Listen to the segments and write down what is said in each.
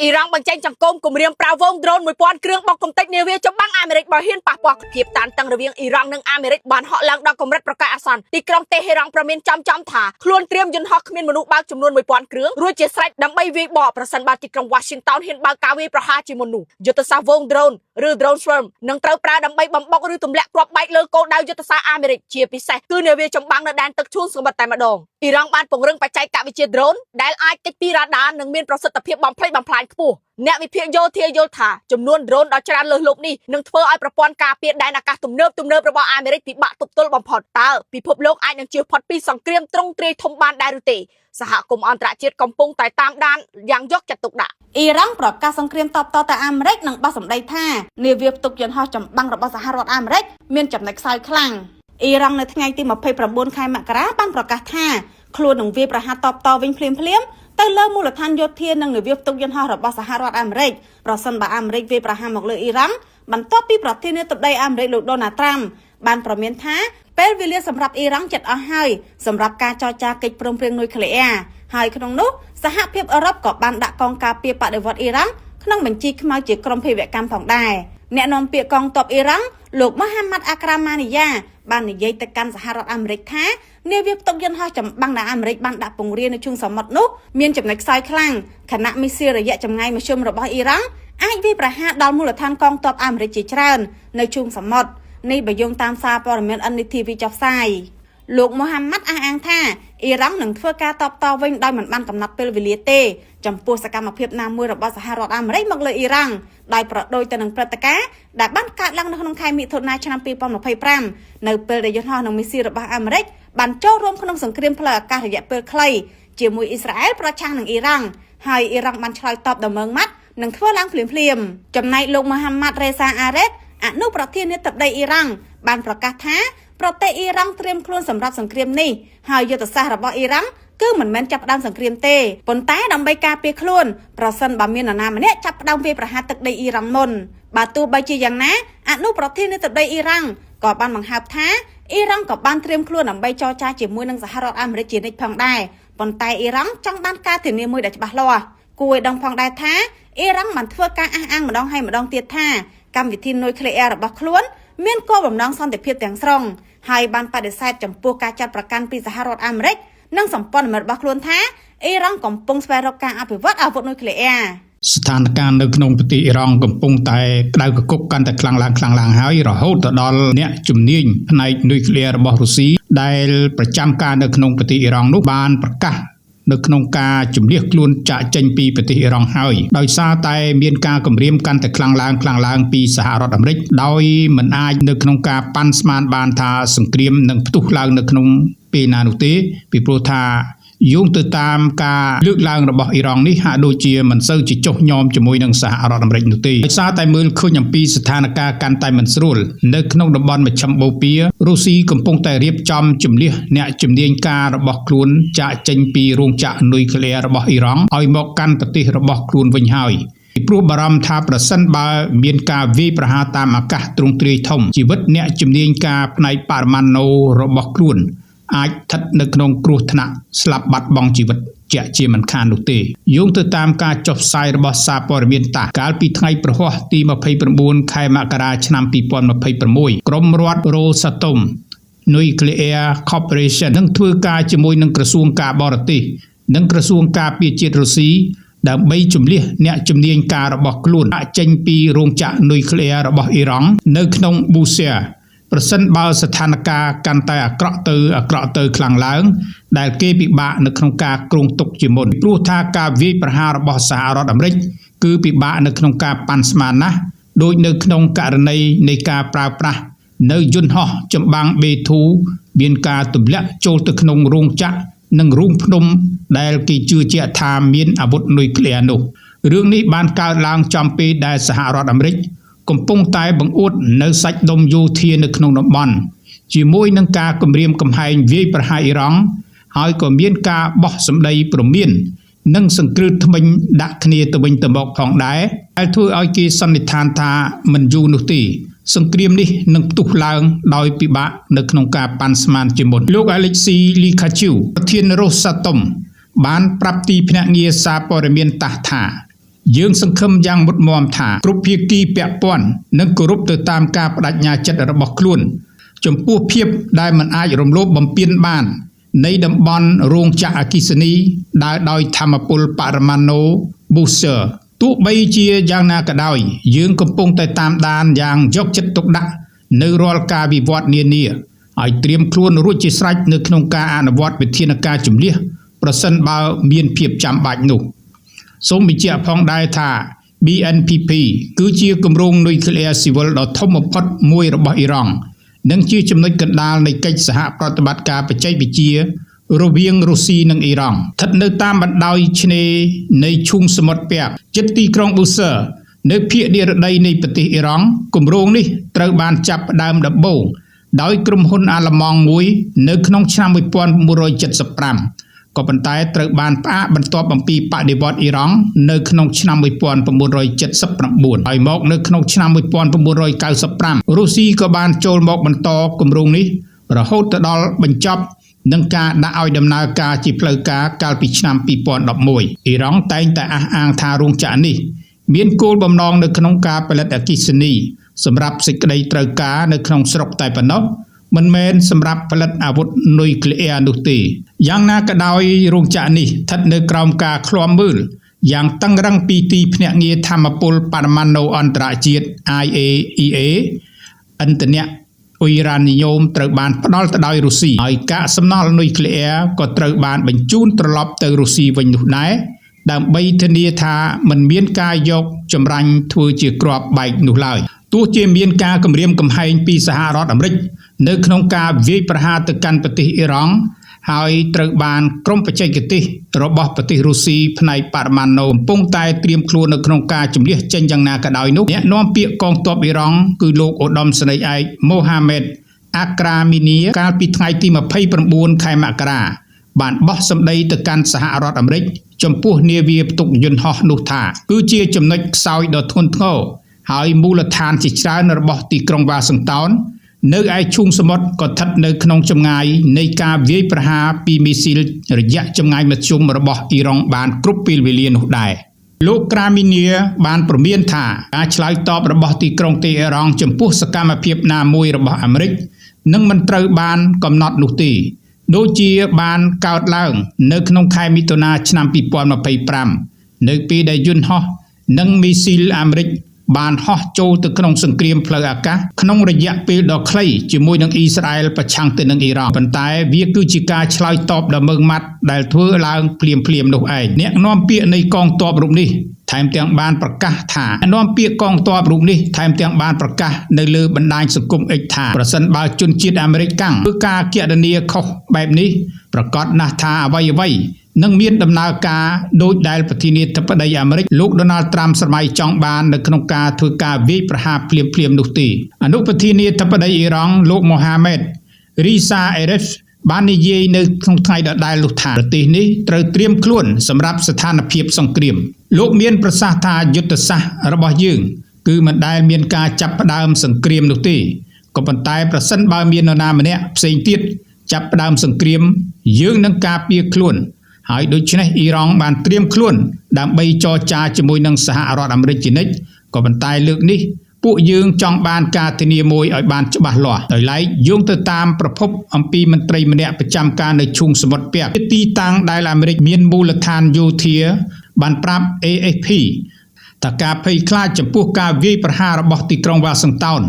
អ៊ីរ៉ង់បញ្ចេញចង្កូមគម្រាមប្រាវងដ្រូន1000គ្រឿងបោកកំទេចនាវាចម្បាំងអាមេរិកបើហ៊ានប៉ះពាល់ភាពតានតឹងរវាងអ៊ីរ៉ង់និងអាមេរិកបានហក់ឡើងដល់កម្រិតប្រកាសអាសន្នទីក្រុងតេហេរ៉ង់ប្រមានចំថាខ្លួនត្រៀមយន្តហោះគ្មានមនុស្សបើកចំនួន1000គ្រឿងរួចជាស្រេចដើម្បីវាយបកប្រសិនបើទីក្រុង Washington ហ៊ានបើកការវាយប្រហារជាមុននោះយុទ្ធសាស្ត្រវងដ្រូនឬ drone swarm នឹងត្រូវប្រើដើម្បីបំបុកឬទម្លាក់គ្រាប់បែកលើគោលដៅយុទ្ធសាស្ត្រអាមេរិកជាពិសេសគឺនាវាចម្បាំងនៅដែនទឹកឈូងសមុទ្រតែម្ដងអ៊ីរ៉ង់បានពង្រឹងបច្ចេកវិទ្យា drone ដែលអាចគេចពីរ៉ាដានិងមានប្រសិទ្ធភាពបំផ្លិចបំផ្លាញខ្ពស់អ្នកវិភាគយោធាយល់ថាចំនួន drone ដ៏ច្រើនលើសលប់នេះនឹងធ្វើឲ្យប្រព័ន្ធការពារដែនអាកាសទំនើបរបស់អាមេរិកពិបាកទប់ទល់បំផុតតើពិភពលោកអាចនឹងជៀសផុតពីសង្គ្រាមទ្រង់ទ្រាយធំបានដែរឬទេសហគមន៍អន្តរជាតិកំពុងតែតាមដានយ៉ាងយកចិត្តទុកដាក់អ៊ីរ៉ង់ប្រកាសសង្គ្រាមតបតទៅអាមេរិកនិងបោះសម្ដីថានាវាផ្ទុកយន្តហោះចម្បាំងរបស់សហរដ្ឋអាមេរិកមានចំណុចខ្សោយខ្លាំងអ៊ីរ៉ង់នៅថ្ងៃទី29ខែមករាបានប្រកាសថាខ្លួននឹងវាយប្រហារតបតវិញភ្លាមទៅលើមូលដ្ឋានយោធានិងនាវាផ្ទុកយន្តហោះរបស់សហរដ្ឋអាមេរិកប្រសិនបើអាមេរិកវាយប្រហារមកលើអ៊ីរ៉ង់បន្ទាប់ពីប្រធានាធិបតីអាមេរិកលោកដូណាល់ត្រាំបានប្រមានថាពេលវេលាសម្រាប់អ៊ីរ៉ង់ជិតអស់ហើយសម្រាប់ការចរចាកិច្ចព្រមព្រៀងនុយក្លេអ៊ែរហើយក្នុងនោះសហភាពអឺរ៉ុបក៏បានដាក់កងការពារបដិវត្តអ៊ីរ៉ង់ក្នុងបញ្ជីខ្មៅជាក្រុមភេរវកម្មផងដែរអ្នកនាំពាក្យកងទ័ពអ៊ីរ៉ង់លោកម៉ាហាម៉ាត់អាក្រាម៉ានីយ៉ាបាននិយាយទៅកាន់សហរដ្ឋអាមេរិកថានាវាផ្ទុកយន្តហោះចម្បាំងដែលអាមេរិកបានដាក់ពង្រាយនៅជើងសមុទ្រនោះមានចំណុចខ្សោយខ្លាំងខណៈមីស៊ីលរយៈចម្ងាយមធ្យមរបស់អ៊ីរ៉ង់អាចវាយប្រហារដល់មូលដ្ឋានកងទ័ពអាមេរិកជាច្រើននៅជើងសមុទ្រនេះបើយោងតាមសារព័ត៌មាន NTV ចុះផ្សាយលោកមូហាម៉ាត់អះអាងថាអ៊ីរ៉ង់នឹងធ្វើការតបតវិញដោយមិនបានកំណត់ពេលវេលាទេចំពោះសកម្មភាពណាមួយរបស់សហរដ្ឋអាមេរិកមកលើអ៊ីរ៉ង់ដោយប្រដូចទៅនឹងព្រឹត្តិការណ៍ដែលបានកើតឡើងនៅក្នុងខែមិថុនាឆ្នាំ2025នៅពេលដែលយន្តហោះនិងមីស៊ីលរបស់អាមេរិកបានចូលរួមក្នុងសង្គ្រាមផ្លូវអាកាសរយៈពេលខ្លីជាមួយអ៊ីស្រាអែលប្រឆាំងនឹងអ៊ីរ៉ង់ហើយអ៊ីរ៉ង់បានឆ្លើយតបដំណឹងម៉ាត់នឹងធ្វើឡើងភ្លាមចំណែកលោកមូហាម៉ាត់រេសាអារ៉េតអនុប្រធានាធិបតីអ៊ីរ៉ង់បានប្រកាសថាប្រទេសអ៊ីរ៉ង់ត្រៀមខ្លួនសម្រាប់សង្គ្រាមនេះហើយយុទ្ធសាស្ត្ររបស់អ៊ីរ៉ង់គឺមិនមែនចាប់ផ្ដើមសង្គ្រាមទេប៉ុន្តែដើម្បីការពារខ្លួនប្រសិនបើមាននរណាម្នាក់ចាប់ផ្ដើមវាយប្រហារទឹកដីអ៊ីរ៉ង់មុនបើទោះបីជាយ៉ាងណាអនុប្រធានាធិបតីអ៊ីរ៉ង់ក៏បានបង្ហើបថាអ៊ីរ៉ង់ក៏បានត្រៀមខ្លួនដើម្បីចរចាជាមួយនឹងសហរដ្ឋអាមេរិកជានិច្ចផងដែរប៉ុន្តែអ៊ីរ៉ង់ចង់បានការធានាមួយដែលច្បាស់លាស់គួរឲ្យដឹងផងដែរថាអ៊ីរ៉ង់បានធ្វើការអះអាងម្ដងហើយម្ដងទៀតថាកម្មវិធីនុយក្លេអ៊ែររបស់ខ្លួនមានគោលបំណងសន្តិភាពទាំងស្រុងហើយបានបដិសេធចំពោះការចាត់ប្រកាន់ពីសហរដ្ឋអាមេរិកនិងសម្ព័ន្ធមិត្តរបស់ខ្លួនថាអ៊ីរ៉ង់កំពុងស្វែងរកការអភិវឌ្ឍអាវុធនុយក្លេអ៊ែរស្ថានភាពនៅក្នុងប្រទេសអ៊ីរ៉ង់កំពុងតែក្តៅគគុកកាន់តែខ្លាំងឡើងហើយរហូតទៅដល់អ្នកជំនាញផ្នែកនុយក្លេអ៊ែររបស់រុស្ស៊ីដែលប្រចាំការនៅក្នុងប្រទេសអ៊ីរ៉ង់នោះបានប្រកាសនៅក្នុងការជំនះខ្លួនចាក់ចេញពីប្រទេសអ៊ីរ៉ង់ហើយដោយសារតែមានការគំរាមកាន់តែខ្លាំងឡើងពីសហរដ្ឋអាមេរិកដោយមិនអាចនៅក្នុងការប៉ាន់ស្មានបានថាសង្គ្រាមនឹងផ្ទុះឡើងនៅក្នុងពេលណានោះទេពីព្រោះថាយោងទៅតាមការលើកឡើងរបស់អ៊ីរ៉ង់នេះហាក់ដូចជាមិនសូវជាចុះញោមជាមួយនឹងសហរដ្ឋអាមេរិកនោះទេដោយសារតែមើលឃើញអំពីស្ថានភាពកាន់តែមិនស្រួលនៅក្នុងតំបន់មជ្ឈិមបូព៌ារុស្ស៊ីកំពុងតែរៀបចំជំនះអ្នកជំនាញការរបស់ខ្លួនចាក់ចេញពីរោងចក្រនុយក្លេអ៊ែររបស់អ៊ីរ៉ង់ឲ្យមកកាន់ប្រទេសរបស់ខ្លួនវិញហើយពីព្រោះបារម្ភថាប្រសិនបើមានការវាយប្រហារតាមអាកាសទ្រង់ទ្រាយធំជីវិតអ្នកជំនាញការផ្នែកបរិមាណូរបស់ខ្លួនអាចស្ថិតនៅក្នុងគ្រោះថ្នាក់ស្លាប់បាត់បង់ជីវិតជាក់ជាមិនខាននោះទេយោងទៅតាមការចុះផ្សាយរបស់សារព័ត៌មានតាសកាលពីថ្ងៃប្រហ័សទី29ខែមករាឆ្នាំ2026ក្រុមរដ្ឋរ៉ូសាតុម Nuclear Corporation នឹងធ្វើការជាមួយនឹងក្រសួងការបរទេសនិងក្រសួងការពារជាតិរុស្ស៊ីដើម្បីជំនះអ្នកជំនាញការរបស់ខ្លួនដាក់ចេញពីរោងចក្រនុយក្លេអ៊ែររបស់អ៊ីរ៉ង់នៅក្នុងប៊ូសែប្រសិនបើស្ថានភាពកាន់តែអាក្រក់ទៅខ្លាំងឡើងដែលគេពិបាកនៅក្នុងការគ្រោងទុកជាមុនព្រោះថាការវាយប្រហាររបស់សហរដ្ឋអាមេរិកគឺពិបាកនៅក្នុងការប៉ាន់ស្មានណាស់ដូចនៅក្នុងករណីនៃការប្រើប្រាស់នៅយន្តហោះចម្បាំង B2 មានការទម្លាក់ចូលទៅក្នុងរោងចក្រនិងរូងភ្នំដែលគេជឿជាក់ថាមានអាវុធនុយក្លេអ៊ែរនោះរឿងនេះបានកើតឡើងចំពេលដែលសហរដ្ឋអាមេរិកកំពុងតែបង្អួតនៅសាច់ដុំយោធានៅក្នុងតំបន់ជាមួយនឹងការគំរាមកំហែងវាយប្រហារអ៊ីរ៉ង់ហើយក៏មានការបោះសម្ដីព្រមាននិងសង្គ្រឹះថ្មិញដាក់គ្នាទៅវិញទៅមកផងដែរដែលធ្វើឲ្យគេសន្និដ្ឋានថាមិនយូរនោះទេសង្គ្រាមនេះនឹងផ្ទុះឡើងដោយពិបាកនៅក្នុងការប៉ាន់ស្មានជាមុនលោក Alexei Likhachev ប្រធានរ៉ូសាតុមបានប្រាប់ទីភ្នាក់ងារសារព័ត៌មានតាសថា យើងសង្ឃឹមយ៉ាងមុតមមថាគ្រប់ភាគីពាក់ព័ន្ធនឹងគោរពទៅតាមការបដិញ្ញាចិត្តរបស់ខ្លួនចំពោះភាពដែលមិនអាចរំលោភបំពានបាននៃតំបន់រោងចក្រអគ្គិសនីដើរដោយធម្មពលបរមាណូ booster ទោះបីជាយ៉ាងណាក៏ដោយយើងកំពុងតែតាមដានយ៉ាងយកចិត្តទុកដាក់នៅរាល់ការវិវត្តនានាឲ្យត្រៀមខ្លួនរួចជាស្រេចនៅក្នុងការអនុវត្តវិធានការជំនះប្រសិនបើមានភាពចាំបាច់នោះសូមបញ្ជាក់ផងដែរថា BNPP គឺជាគម្រោងនុយក្លេអ៊ែរស៊ីវិលដ៏ធំបំផុតមួយរបស់អ៊ីរ៉ង់និងជាចំណុចកណ្ដាលនៃកិច្ចសហប្រតិបត្តិការបច្ចេកវិទ្យារវាងរុស្ស៊ីនិងអ៊ីរ៉ង់ស្ថិតនៅតាមបណ្ដោយឆ្នេរនៃឈូងសមុទ្រពាក់ជិតទីក្រុងប៊ូសឺនៅភាគនិរតីនៃប្រទេសអ៊ីរ៉ង់គម្រោងនេះត្រូវបានចាប់ផ្ដើមដំបូងដោយក្រុមហ៊ុនអាល្លឺម៉ង់មួយនៅក្នុងឆ្នាំ1975ក៏ប៉ុន្តែត្រូវបានផ្អាកបន្ទាប់អំពីបដិវត្តន៍អ៊ីរ៉ង់នៅក្នុងឆ្នាំ1979ហើយមកនៅក្នុងឆ្នាំ1995រុស្ស៊ីក៏បានចូលមកបន្តគម្រោងនេះរហូតដល់បញ្ចប់នឹងការដាក់ឲ្យដំណើរការជាផ្លូវការកាលពីឆ្នាំ2011អ៊ីរ៉ង់តែងតែអះអាងថារោងចក្រនេះមានគោលបំណងនៅក្នុងការផលិតអគ្គិសនីសម្រាប់សេចក្តីត្រូវការនៅក្នុងស្រុកតែប៉ុណ្ណោះមិនមែនសម្រាប់ផលិតអាវុធនុយក្លេអ៊ែរនោះទេយ៉ាងណាក៏ដោយរោងចក្រនេះស្ថិតនៅក្រោមការឃ្លាំមើលយ៉ាងតឹងរ៉ឹងពីទីភ្នាក់ងារធម្មពលបរមាណូអន្តរជាតិ IAEA ឥន្ធនៈអ៊ុយរ៉ានីយ៉ូមត្រូវបានផ្ដល់ទៅដោយរុស្ស៊ីហើយកាកសំណល់នុយក្លេអ៊ែរក៏ត្រូវបានបញ្ជូនត្រឡប់ទៅរុស្ស៊ីវិញនោះដែរដើម្បីធានាថាមិនមានការយកចម្រាញ់ធ្វើជាគ្រាប់បែកនោះឡើយទោះជាមានការគំរាមកំហែងពីសហរដ្ឋអាមេរិកនៅក្នុងការវាយប្រហារទៅកាន់ប្រទេសអ៊ីរ៉ង់ហើយត្រូវបានក្រុមបច្ចេកទេសរបស់ប្រទេសរុស្ស៊ីផ្នែកបរមាណូកំពុងតែត្រៀមខ្លួននៅក្នុងការជំនះចេញយ៉ាងណាក៏ដោយនោះអ្នកនាំពាក្យកងទ័ពអ៊ីរ៉ង់គឺលោកឧត្តមសេនីយ៍ឯកម៉ូហាម៉េតអាក្រាមីនីកាលពីថ្ងៃទី29ខែមករាបានបោះសម្ដីទៅកាន់សហរដ្ឋអាមេរិកចំពោះនាវាផ្ទុកយន្តហោះនោះថាគឺជាចំណុចខ្សោយដ៏ធ្ងន់ធ្ងរហើយមូលដ្ឋានជាច្រើនរបស់ទីក្រុងវ៉ាស៊ីនតោននៅឯឈូងសមុទ្រក៏ស្ថិតនៅក្នុងចម្ងាយនៃការវាយប្រហារពីមីស៊ីលរយៈចម្ងាយមធ្យមរបស់អ៊ីរ៉ង់បានគ្រប់ពេលវេលានោះដែរលោកក្រាមីនីបានព្រមានថាការឆ្លើយតបរបស់ទីក្រុងតេហេរ៉ង់ចំពោះសកម្មភាពណាមួយរបស់អាមេរិកនឹងមិនត្រូវបានកំណត់នោះទេដូចជាបានកើតឡើងនៅក្នុងខែមិថុនាឆ្នាំ2025នៅពេលដែលយន្តហោះនិងមីស៊ីលអាមេរិកបានហោះចូលទៅក្នុងសង្គ្រាមផ្លូវអាកាសក្នុងរយៈពេលដ៏ខ្លីជាមួយនឹងអ៊ីស្រាអែលប្រឆាំងទៅនឹងអ៊ីរ៉ង់ប៉ុន្តែវាគឺជាការឆ្លើយតបដ៏ម៉ឺងម៉ាត់ដែលធ្វើឡើងភ្លាមៗនោះឯងអ្នកនាំពាក្យនៃកងទ័ពរូបនេះថែមទាំងបានប្រកាសថានាំពាក្យកងទ័ពរូបនេះថែមទាំងបានប្រកាសនៅលើបណ្ដាញសង្គម X ថាប្រសិនបើជនជាតិអាមេរិកកាំងធ្វើការគណនាខុសបែបនេះប្រកាសណាស់ថាអ្វីៗនឹងមានដំណើរការដោយដែលប្រធានាធិបតីអាមេរិកលោក Donald Trump សម័យចង់បាននៅក្នុងការធ្វើការវាយប្រហារភ្លាមៗនោះទេអនុប្រធានាធិបតីអ៊ីរ៉ង់លោក Mohammad Reza Aref បាននិយាយនៅក្នុងថ្ងៃដដែលនោះថាប្រទេសនេះត្រូវត្រៀមខ្លួនសម្រាប់ស្ថានភាពសង្គ្រាមលោកមានប្រសាសន៍ថាយុទ្ធសាស្ត្ររបស់យើងគឺមិនដែលមានការចាប់ផ្ដើមសង្គ្រាមនោះទេក៏ប៉ុន្តែប្រសិនបើមាននរណាម្នាក់ផ្សេងទៀតចាប់ផ្ដើមសង្គ្រាមយើងនឹងការពារខ្លួនហើយដូច្នេះអ៊ីរ៉ង់បានត្រៀមខ្លួនដើម្បីចរចាជាមួយនឹងសហរដ្ឋអាមេរិកជានិច្ចក៏ប៉ុន្តែលើកនេះពួកយើងចង់បានការធានាមួយឲ្យបានច្បាស់លាស់ដោយឡែកយោងទៅតាមប្រភពអំពីមន្ត្រីម្នាក់ប្រចាំការនៅឈូងសមុទ្រពាក់ទីតាំងដែលអាមេរិកមានមូលដ្ឋានយោធាបានប្រាប់ AFP ថាការភ័យខ្លាចចំពោះការវាយប្រហាររបស់ទីក្រុងវ៉ាស៊ីនតោន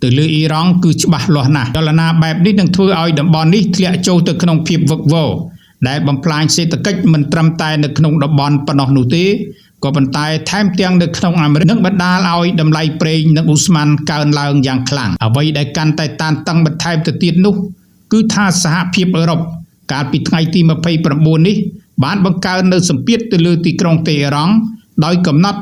ទៅលើអ៊ីរ៉ង់គឺច្បាស់លាស់ណាស់ចលនាបែបនេះនឹងធ្វើឲ្យតំបន់នេះធ្លាក់ចូលទៅក្នុងភាពវឹកវរដែលបំផ្លាញសេដ្ឋកិច្ចមិនត្រឹមតែនៅក្នុងតំបន់ប៉ុណ្ណោះនោះទេក៏ប៉ុន្តែថែមទាំងនៅក្នុងអាមេរិកនឹងបណ្ដាលឲ្យតម្លៃប្រេងនិងឧស្ម័នកើនឡើងយ៉ាងខ្លាំងអ្វីដែលកាន់តែតានតឹងបន្ថែមទៅទៀតនោះគឺថាសហភាពអឺរ៉ុបកាលពីថ្ងៃទី29នេះបានបង្កើននៅសម្ពាធទៅលើទីក្រុងតេហេរ៉ង់ដោយកំណត់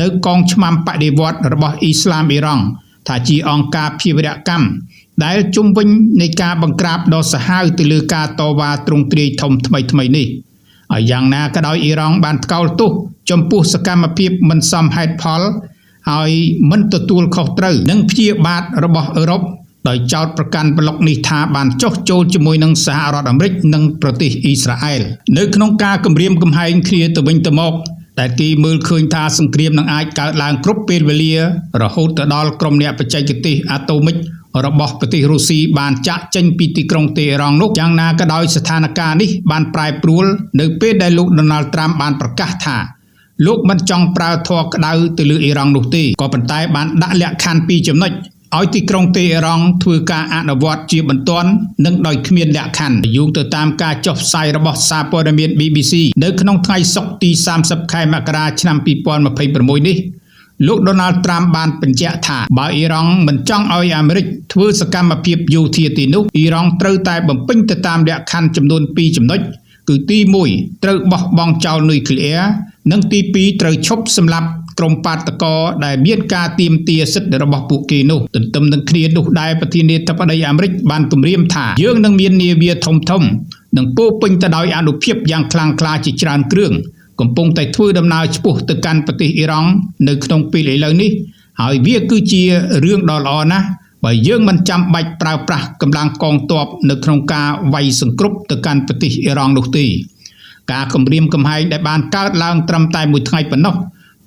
នៅកងឆ្មាំបដិវត្តន៍របស់អ៊ីស្លាមអ៊ីរ៉ង់ថាជាអង្គការភេរវកម្មដែលជុំវិញនៃការបង្ក្រាបដ៏សាហាវទៅលើការតវ៉ាទ្រង់ទ្រាយធំថ្មីនេះហើយយ៉ាងណាក៏ដោយអ៊ីរ៉ង់បានថ្កោលទោសចំពោះសកម្មភាពមិនសមហេតុផលហើយមិនទទួលខុសត្រូវនឹងព្យាបាទរបស់អឺរ៉ុបដោយចោទប្រកាន់ប្លុកនេះថាបានចុះចូលជាមួយនឹងសហរដ្ឋអាមេរិកនិងប្រទេសអ៊ីស្រាអែលនៅក្នុងការគម្រាមកំហែងគ្នាទៅវិញទៅមក តែគេមើលឃើញថាសង្គ្រាមនឹងអាចកើតឡើងគ្រប់ពេលវេលារហូតទៅដល់ក្រុមអ្នកបច្ចេកទេសអាតូមិករបស់ប្រទេសរុស្ស៊ីបានចាក់ចេញពីទីក្រុងតេហេរ៉ង់នោះយ៉ាងណាក៏ដោយស្ថានភាពនេះបានប្រែប្រួលនៅពេលដែលលោក Donald Trump បានប្រកាសថាលោកមិនចង់ប្រើធម៌ក្តៅទៅលើអ៊ីរ៉ង់នោះទេក៏ប៉ុន្តែបានដាក់លក្ខខណ្ឌ2ចំណុចឲ្យទីក្រុងតេហេរ៉ង់ធ្វើការអនុវត្តជាបន្ទាន់និងដោយគ្មានលក្ខខណ្ឌយោងទៅតាមការចុះផ្សាយរបស់សារព័ត៌មាន BBC នៅក្នុងថ្ងៃសុក្រទី30 ខែមករាឆ្នាំ2026នេះលោក Donald Trump បានបញ្ជាក់ថាបើអ៊ីរ៉ង់មិនចង់ឲ្យអាមេរិកធ្វើសកម្មភាពយោធាទីនោះអ៊ីរ៉ង់ត្រូវតែបំពេញទៅតាមលក្ខខណ្ឌចំនួន2ចំណុចគឺទី1ត្រូវបោះបង់ចោលនុយក្លេអ៊ែរនិងទី2ត្រូវឈប់សម្លាប់ក្រុមបាតកោដែលមានការទាមទារសិទ្ធិរបស់ពួកគេនោះទន្ទឹមនឹងគ្នានោះដែរប្រធានាធិបតីអាមេរិកបានគម្រាមថាយើងនឹងមាននាវាធំនិងពោពេញទៅដោយអានុភាពយ៉ាងខ្លាំងក្លាជាច្រើនគ្រឿងកំពុងតែធ្វើដំណើរឆ្ពោះទៅកាន់ប្រទេសអ៊ីរ៉ង់នៅក្នុងពេលឥឡូវនេះហើយវាគឺជារឿងដ៏ល្អណាស់បើយើងមិនចាំបាច់ប្រើប្រាស់កម្លាំងកងទ័ពនៅក្នុងការវាយសង្គ្រប់ទៅកាន់ប្រទេសអ៊ីរ៉ង់នោះទេការគម្រាមកំហែងដែលបានកើតឡើងត្រឹមតែមួយថ្ងៃប៉ុណ្ណោះ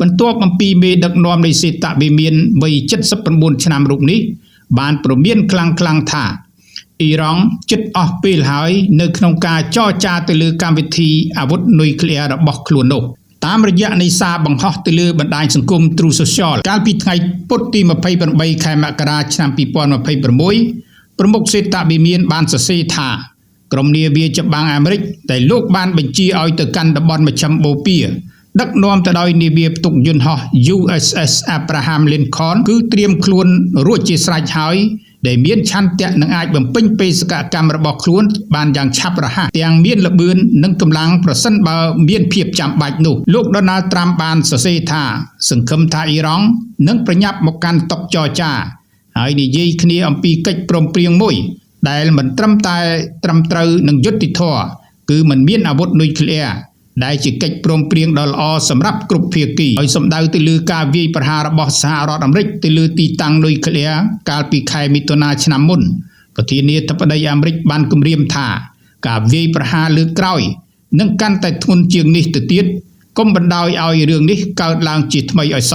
បន្ទាប់អំពីមេដឹកនាំនៃសេតវិមានវ័យ79ឆ្នាំរូបនេះបានប្រមានខ្លាំងថាអ៊ីរ៉ង់ជិតអស់ពេលហើយនៅក្នុងការចរចាទៅលើកម្មវិធីអាវុធនុយក្លេអ៊ែររបស់ខ្លួននោះតាមរយៈនៃសារបង្ហោះទៅលើបណ្ដាញសង្គម True Social កាលពីថ្ងៃពុធទី28ខែមករាឆ្នាំ2026ប្រមុខសេតវិមានបានសរសេរថាក្រុមនាវាចម្បាំងអាមេរិកដែលលោកបានបញ្ជាឲ្យទៅកាន់តំបន់មជ្ឈិមបូព៌ាដឹកនាំទៅដោយនាវាផ្ទុកយន្តហោះ USS Abraham Lincoln គឺត្រៀមខ្លួនរួចជាស្រេចហើយដែលមានឆន្ទៈនឹងអាចបំពេញបេសកកម្មរបស់ខ្លួនបានយ៉ាងឆាប់រហ័សទាំងមានល្បឿននិងកម្លាំងប្រសិនបើមានភាពចាំបាច់នោះលោក Donald Trump បានសរសេរថាសង្ឃឹមថាអ៊ីរ៉ង់នឹងប្រញាប់មកកាន់តុចរចាហើយនិយាយគ្នាអំពីកិច្ចព្រមព្រៀងមួយដែលមិនត្រឹមតែត្រឹមត្រូវនឹងយុត្តិធម៌គឺមិនមានអាវុធនុយក្លេអ៊ែរដែលជាកិច្ចព្រមព្រៀងដ៏ល្អសម្រាប់គ្រប់ភាគីហើយសម្ដៅទៅលើការវាយប្រហាររបស់សហរដ្ឋអាមេរិកទៅលើទីតាំងនុយក្លេអ៊ែរកាលពីខែមិថុនាឆ្នាំមុនប្រធានាធិបតីអាមេរិកបានគម្រាមថាការវាយប្រហារលើកក្រោយនឹងកាន់តែធ្ងន់ជាងនេះទៅទៀតកុំបណ្ដោយឲ្យរឿងនេះកើតឡើងជាថ្មីឲ្យសោះ